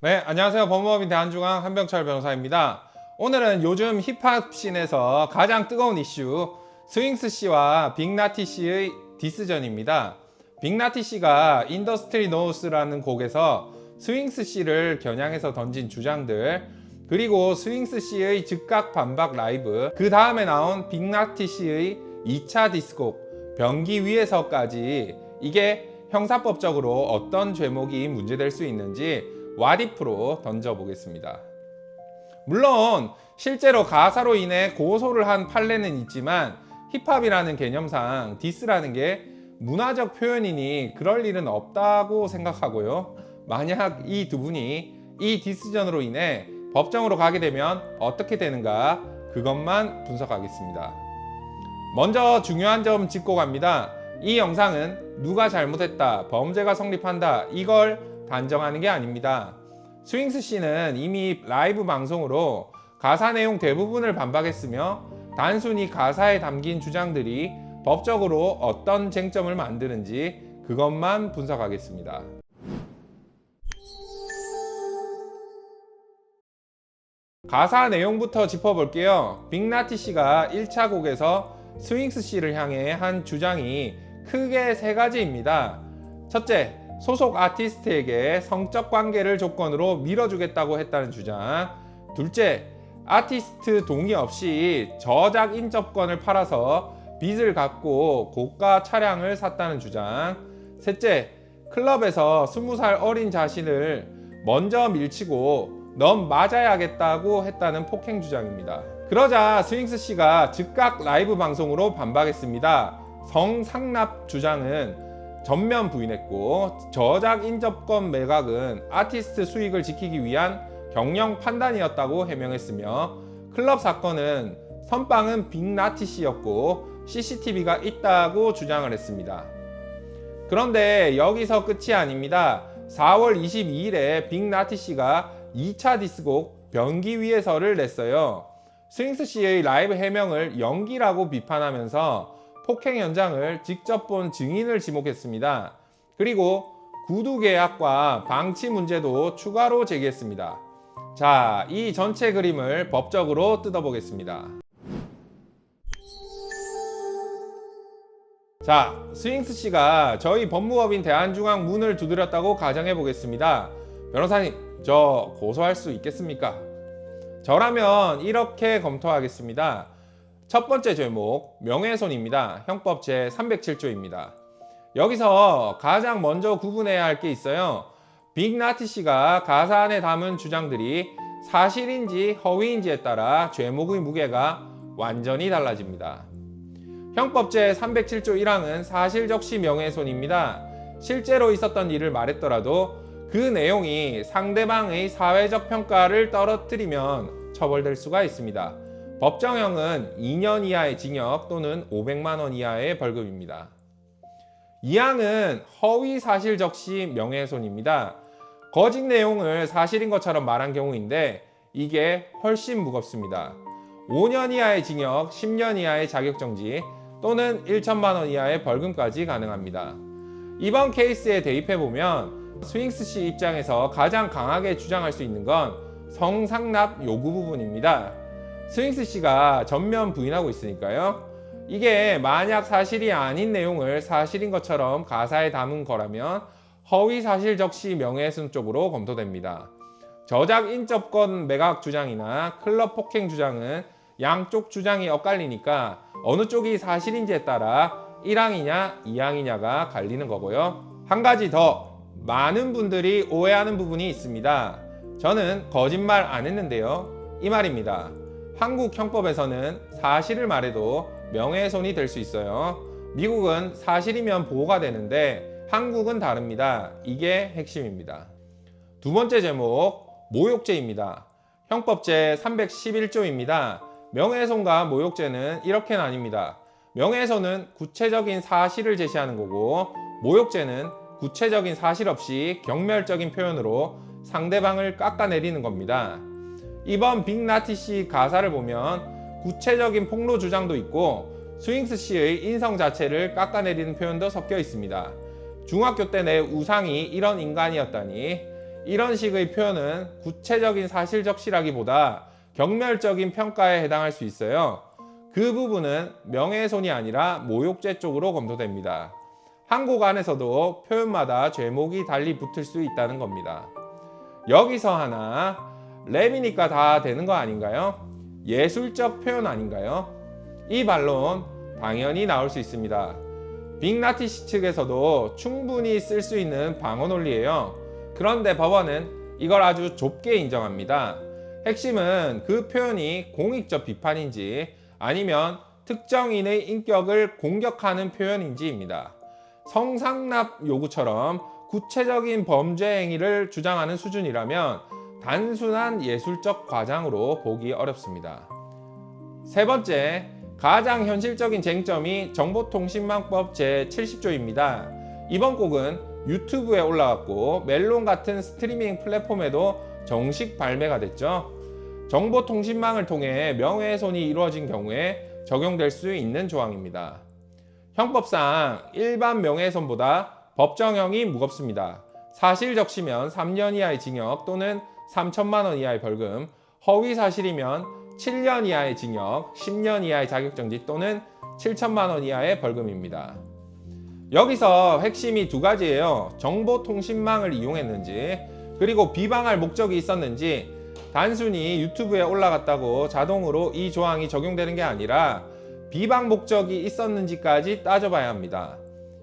네, 안녕하세요. 법무법인 대한중앙 한병철 변호사입니다. 오늘은 요즘 힙합 씬에서 가장 뜨거운 이슈 스윙스 씨와 빅나티 씨의 디스전입니다. 빅나티 씨가 인더스트리 노우스라는 곡에서 스윙스 씨를 겨냥해서 던진 주장들, 그리고 스윙스 씨의 즉각 반박 라이브, 그 다음에 나온 빅나티 씨의 2차 디스곡 변기 위에서까지, 이게 형사법적으로 어떤 죄목이 문제될 수 있는지 왓이프로 던져보겠습니다. 물론 실제로 가사로 인해 고소를 한 판례는 있지만 힙합이라는 개념상 디스라는 게 문화적 표현이니 그럴 일은 없다고 생각하고요. 만약 이 두 분이 이 디스전으로 인해 법정으로 가게 되면 어떻게 되는가, 그것만 분석하겠습니다. 먼저 중요한 점 짚고 갑니다. 이 영상은 누가 잘못했다, 범죄가 성립한다, 이걸 단정하는 게 아닙니다. 스윙스 씨는 이미 라이브 방송으로 가사 내용 대부분을 반박했으며 단순히 가사에 담긴 주장들이 법적으로 어떤 쟁점을 만드는지 그것만 분석하겠습니다. 가사 내용부터 짚어볼게요. 빅나티 씨가 1차 곡에서 스윙스 씨를 향해 한 주장이 크게 세 가지입니다. 첫째, 소속 아티스트에게 성적 관계를 조건으로 밀어주겠다고 했다는 주장. 둘째, 아티스트 동의 없이 저작 인접권을 팔아서 빚을 갚고 고가 차량을 샀다는 주장. 셋째, 클럽에서 20살 어린 자신을 먼저 밀치고 넌 맞아야겠다고 했다는 폭행 주장입니다. 그러자 스윙스 씨가 즉각 라이브 방송으로 반박했습니다. 성상납 주장은 전면 부인했고, 저작 인접권 매각은 아티스트 수익을 지키기 위한 경영 판단이었다고 해명했으며, 클럽 사건은 선빵은 빅나티 씨였고 CCTV가 있다고 주장을 했습니다. 그런데 여기서 끝이 아닙니다. 4월 22일에 빅나티 씨가 2차 디스곡 변기 위에서를 냈어요. 스윙스 씨의 라이브 해명을 연기라고 비판하면서 폭행 현장을 직접 본 증인을 지목했습니다. 그리고 구두 계약과 방치 문제도 추가로 제기했습니다. 자, 이 전체 그림을 법적으로 뜯어보겠습니다. 자, 스윙스 씨가 저희 법무법인 대한중앙 문을 두드렸다고 가정해 보겠습니다. 변호사님, 저 고소할 수 있겠습니까? 저라면 이렇게 검토하겠습니다. 첫 번째 죄목, 명예훼손입니다. 형법 제307조입니다. 여기서 가장 먼저 구분해야 할 게 있어요. 빅나티 씨가 가사 안에 담은 주장들이 사실인지 허위인지에 따라 죄목의 무게가 완전히 달라집니다. 형법 제307조 1항은 사실적시 명예훼손입니다. 실제로 있었던 일을 말했더라도 그 내용이 상대방의 사회적 평가를 떨어뜨리면 처벌될 수가 있습니다. 법정형은 2년 이하의 징역 또는 500만 원 이하의 벌금입니다. 2항은 허위 사실 적시 명예훼손입니다. 거짓 내용을 사실인 것처럼 말한 경우인데 이게 훨씬 무겁습니다. 5년 이하의 징역, 10년 이하의 자격정지 또는 1천만 원 이하의 벌금까지 가능합니다. 이번 케이스에 대입해보면 스윙스 씨 입장에서 가장 강하게 주장할 수 있는 건 성상납 요구 부분입니다. 스윙스 씨가 전면 부인하고 있으니까요. 이게 만약 사실이 아닌 내용을 사실인 것처럼 가사에 담은 거라면 허위 사실 적시 명예훼손 쪽으로 검토됩니다. 저작 인접권 매각 주장이나 클럽 폭행 주장은 양쪽 주장이 엇갈리니까 어느 쪽이 사실인지에 따라 1항이냐 2항이냐가 갈리는 거고요. 한 가지 더, 많은 분들이 오해하는 부분이 있습니다. 저는 거짓말 안 했는데요. 이 말입니다. 한국 형법에서는 사실을 말해도 명예훼손이 될 수 있어요. 미국은 사실이면 보호가 되는데 한국은 다릅니다. 이게 핵심입니다. 두 번째 제목, 모욕죄입니다. 형법 제311조입니다. 명예훼손과 모욕죄는 이렇게 나뉩니다. 명예훼손은 구체적인 사실을 제시하는 거고, 모욕죄는 구체적인 사실 없이 경멸적인 표현으로 상대방을 깎아내리는 겁니다. 이번 빅나티 씨 가사를 보면 구체적인 폭로 주장도 있고 스윙스 씨의 인성 자체를 깎아내리는 표현도 섞여 있습니다. 중학교 때 내 우상이 이런 인간이었다니, 이런 식의 표현은 구체적인 사실적시라기보다 경멸적인 평가에 해당할 수 있어요. 그 부분은 명예훼손이 아니라 모욕죄 쪽으로 검토됩니다. 한국 안에서도 표현마다 죄목이 달리 붙을 수 있다는 겁니다. 여기서 하나, 랩이니까 다 되는 거 아닌가요? 예술적 표현 아닌가요? 이 반론 당연히 나올 수 있습니다. 빅나티시 측에서도 충분히 쓸 수 있는 방어 논리예요. 그런데 법원은 이걸 아주 좁게 인정합니다. 핵심은 그 표현이 공익적 비판인지 아니면 특정인의 인격을 공격하는 표현인지입니다. 성상납 요구처럼 구체적인 범죄 행위를 주장하는 수준이라면 단순한 예술적 과장으로 보기 어렵습니다. 세 번째, 가장 현실적인 쟁점이 정보통신망법 제70조입니다. 이번 곡은 유튜브에 올라왔고 멜론 같은 스트리밍 플랫폼에도 정식 발매가 됐죠. 정보통신망을 통해 명예훼손이 이루어진 경우에 적용될 수 있는 조항입니다. 형법상 일반 명예훼손보다 법정형이 무겁습니다. 사실적시면 3년 이하의 징역 또는 3천만 원 이하의 벌금, 허위사실이면 7년 이하의 징역, 10년 이하의 자격정지 또는 7천만 원 이하의 벌금입니다. 여기서 핵심이 두 가지예요. 정보통신망을 이용했는지, 그리고 비방할 목적이 있었는지. 단순히 유튜브에 올라갔다고 자동으로 이 조항이 적용되는 게 아니라 비방 목적이 있었는지까지 따져봐야 합니다.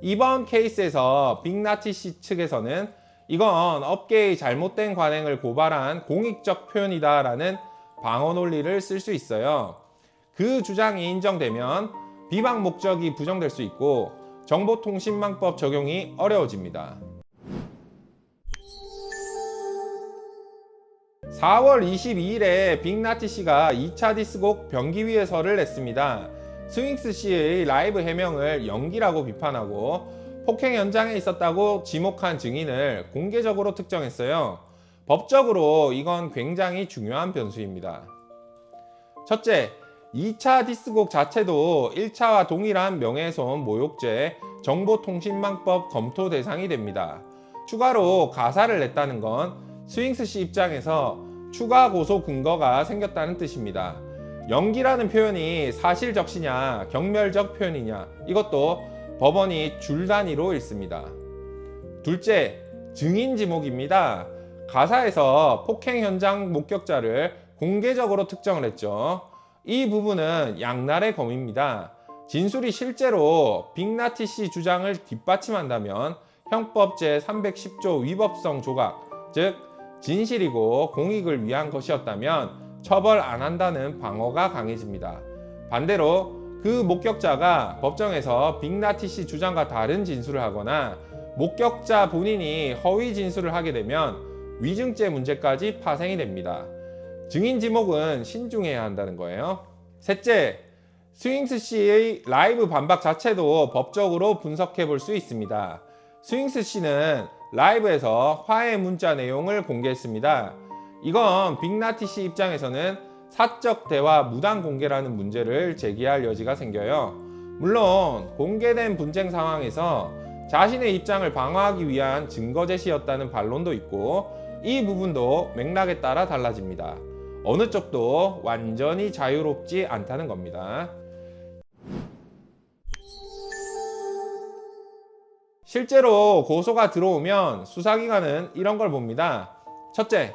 이번 케이스에서 빅나티시 측에서는 이건 업계의 잘못된 관행을 고발한 공익적 표현이다라는 방어 논리를 쓸 수 있어요. 그 주장이 인정되면 비방 목적이 부정될 수 있고 정보통신망법 적용이 어려워집니다. 4월 22일에 빅나티시가 2차 디스곡 병기위에서를 냈습니다. 스윙스 씨의 라이브 해명을 연기라고 비판하고 폭행 현장에 있었다고 지목한 증인을 공개적으로 특정했어요. 법적으로 이건 굉장히 중요한 변수입니다. 첫째, 2차 디스곡 자체도 1차와 동일한 명예훼손, 모욕죄, 정보통신망법 검토 대상이 됩니다. 추가로 가사를 냈다는 건 스윙스 씨 입장에서 추가 고소 근거가 생겼다는 뜻입니다. 연기라는 표현이 사실적시냐, 경멸적 표현이냐, 이것도 법원이 줄 단위로 읽습니다. 둘째, 증인 지목입니다. 가사에서 폭행 현장 목격자를 공개적으로 특정을 했죠. 이 부분은 양날의 검입니다. 진술이 실제로 빅나티시 주장을 뒷받침한다면 형법 제310조 위법성 조각, 즉 진실이고 공익을 위한 것이었다면 처벌 안 한다는 방어가 강해집니다. 반대로 그 목격자가 법정에서 빅나티시 주장과 다른 진술을 하거나 목격자 본인이 허위 진술을 하게 되면 위증죄 문제까지 파생이 됩니다. 증인 지목은 신중해야 한다는 거예요. 셋째, 스윙스 씨의 라이브 반박 자체도 법적으로 분석해 볼 수 있습니다. 스윙스 씨는 라이브에서 화해 문자 내용을 공개했습니다. 이건 빅나티시 입장에서는 사적 대화 무단 공개라는 문제를 제기할 여지가 생겨요. 물론 공개된 분쟁 상황에서 자신의 입장을 방어하기 위한 증거 제시였다는 반론도 있고 이 부분도 맥락에 따라 달라집니다. 어느 쪽도 완전히 자유롭지 않다는 겁니다. 실제로 고소가 들어오면 수사기관은 이런 걸 봅니다. 첫째,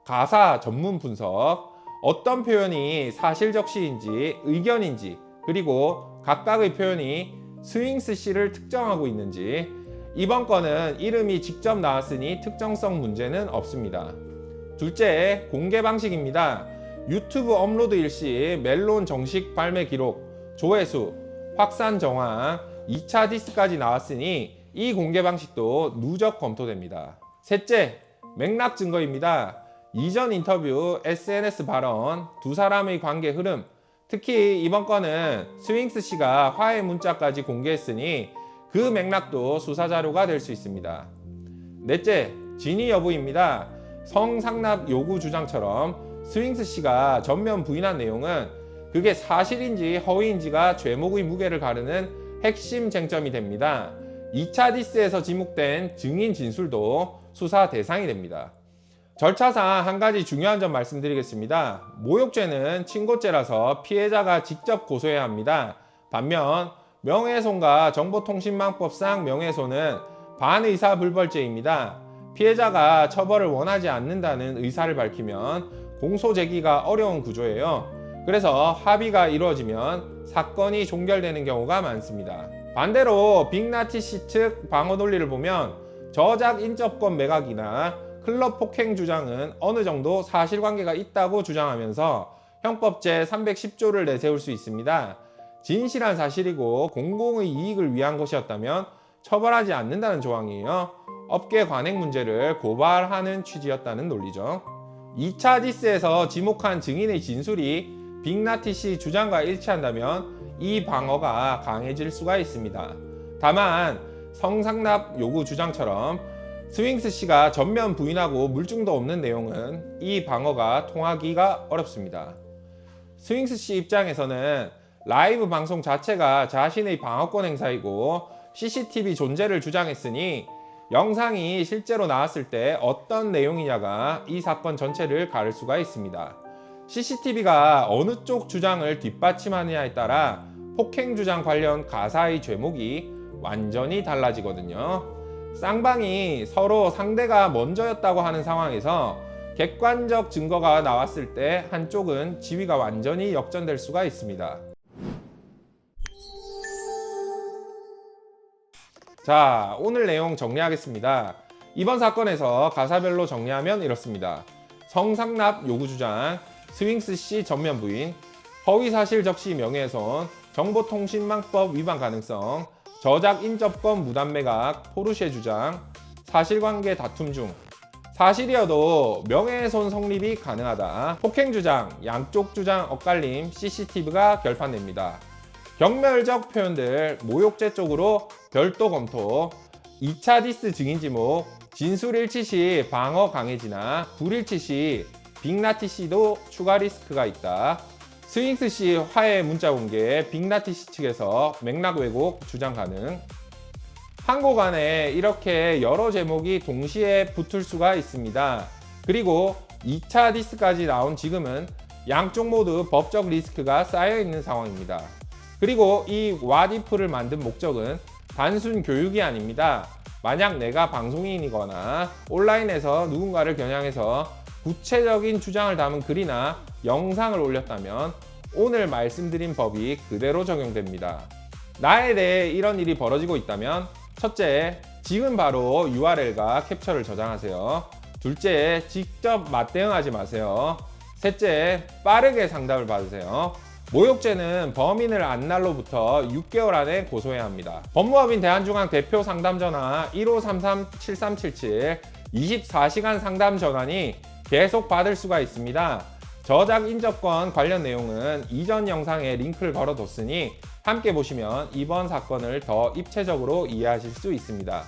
가사 전문 분석. 어떤 표현이 사실적시인지 의견인지, 그리고 각각의 표현이 스윙스 씨를 특정하고 있는지. 이번 건은 이름이 직접 나왔으니 특정성 문제는 없습니다. 둘째, 공개 방식입니다. 유튜브 업로드 일시 멜론 정식 발매 기록, 조회수, 확산 정황, 2차 디스까지 나왔으니 이 공개 방식도 누적 검토됩니다. 셋째, 맥락 증거입니다. 이전 인터뷰, SNS 발언, 두 사람의 관계 흐름, 특히 이번 건은 스윙스 씨가 화해 문자까지 공개했으니 그 맥락도 수사 자료가 될 수 있습니다. 넷째, 진위 여부입니다. 성상납 요구 주장처럼 스윙스 씨가 전면 부인한 내용은 그게 사실인지 허위인지가 죄목의 무게를 가르는 핵심 쟁점이 됩니다. 2차 디스에서 지목된 증인 진술도 수사 대상이 됩니다. 절차상 한 가지 중요한 점 말씀드리겠습니다. 모욕죄는 친고죄라서 피해자가 직접 고소해야 합니다. 반면 명예훼손과 정보통신망법상 명예훼손은 반의사불벌죄입니다. 피해자가 처벌을 원하지 않는다는 의사를 밝히면 공소 제기가 어려운 구조예요. 그래서 합의가 이루어지면 사건이 종결되는 경우가 많습니다. 반대로 빅나티씨 측 방어 논리를 보면 저작 인접권 매각이나 클럽 폭행 주장은 어느 정도 사실관계가 있다고 주장하면서 형법 제310조를 내세울 수 있습니다. 진실한 사실이고 공공의 이익을 위한 것이었다면 처벌하지 않는다는 조항이에요. 업계 관행 문제를 고발하는 취지였다는 논리죠. 2차 디스에서 지목한 증인의 진술이 빅나티씨 주장과 일치한다면 이 방어가 강해질 수가 있습니다. 다만 성상납 요구 주장처럼 스윙스 씨가 전면 부인하고 물증도 없는 내용은 이 방어가 통하기가 어렵습니다. 스윙스 씨 입장에서는 라이브 방송 자체가 자신의 방어권 행사이고 CCTV 존재를 주장했으니 영상이 실제로 나왔을 때 어떤 내용이냐가 이 사건 전체를 가를 수가 있습니다. CCTV가 어느 쪽 주장을 뒷받침하느냐에 따라 폭행 주장 관련 가사의 죄목이 완전히 달라지거든요. 쌍방이 서로 상대가 먼저였다고 하는 상황에서 객관적 증거가 나왔을 때 한쪽은 지위가 완전히 역전될 수가 있습니다. 자, 오늘 내용 정리하겠습니다. 이번 사건에서 가사별로 정리하면 이렇습니다. 성상납 요구 주장, 스윙스 씨 전면 부인, 허위사실 적시 명예훼손, 정보통신망법 위반 가능성, 저작 인접권 무단 매각, 포르쉐 주장, 사실관계 다툼 중, 사실이어도 명예훼손 성립이 가능하다, 폭행 주장, 양쪽 주장 엇갈림, CCTV가 결판됩니다. 경멸적 표현들, 모욕죄 쪽으로 별도 검토, 2차 디스 증인 지목, 진술 일치 시 방어 강해지나 불일치 시 빅나티씨도 추가 리스크가 있다. 스윙스 씨 화해 문자 공개, 빅나티씨 측에서 맥락 왜곡 주장 가능. 한 곡 안에 이렇게 여러 제목이 동시에 붙을 수가 있습니다. 그리고 2차 디스까지 나온 지금은 양쪽 모두 법적 리스크가 쌓여 있는 상황입니다. 그리고 이 왓이프를 만든 목적은 단순 교육이 아닙니다. 만약 내가 방송인이거나 온라인에서 누군가를 겨냥해서 구체적인 주장을 담은 글이나 영상을 올렸다면 오늘 말씀드린 법이 그대로 적용됩니다. 나에 대해 이런 일이 벌어지고 있다면 첫째, 지금 바로 URL과 캡처를 저장하세요. 둘째, 직접 맞대응하지 마세요. 셋째, 빠르게 상담을 받으세요. 모욕죄는 범인을 안 날로부터 6개월 안에 고소해야 합니다. 법무법인 대한중앙 대표 상담 전화 1533-7377 24시간 상담 전환이 계속 받을 수가 있습니다. 저작 인접권 관련 내용은 이전 영상에 링크를 걸어뒀으니 함께 보시면 이번 사건을 더 입체적으로 이해하실 수 있습니다.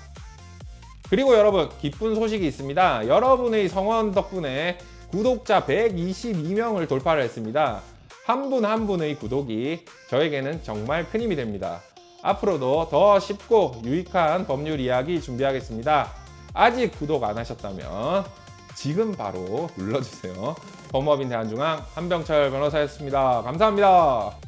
그리고 여러분, 기쁜 소식이 있습니다. 여러분의 성원 덕분에 구독자 122명을 돌파를 했습니다. 한 분 한 분의 구독이 저에게는 정말 큰 힘이 됩니다. 앞으로도 더 쉽고 유익한 법률 이야기 준비하겠습니다. 아직 구독 안 하셨다면 지금 바로 눌러주세요. 법무법인 대한중앙 한병철 변호사였습니다. 감사합니다.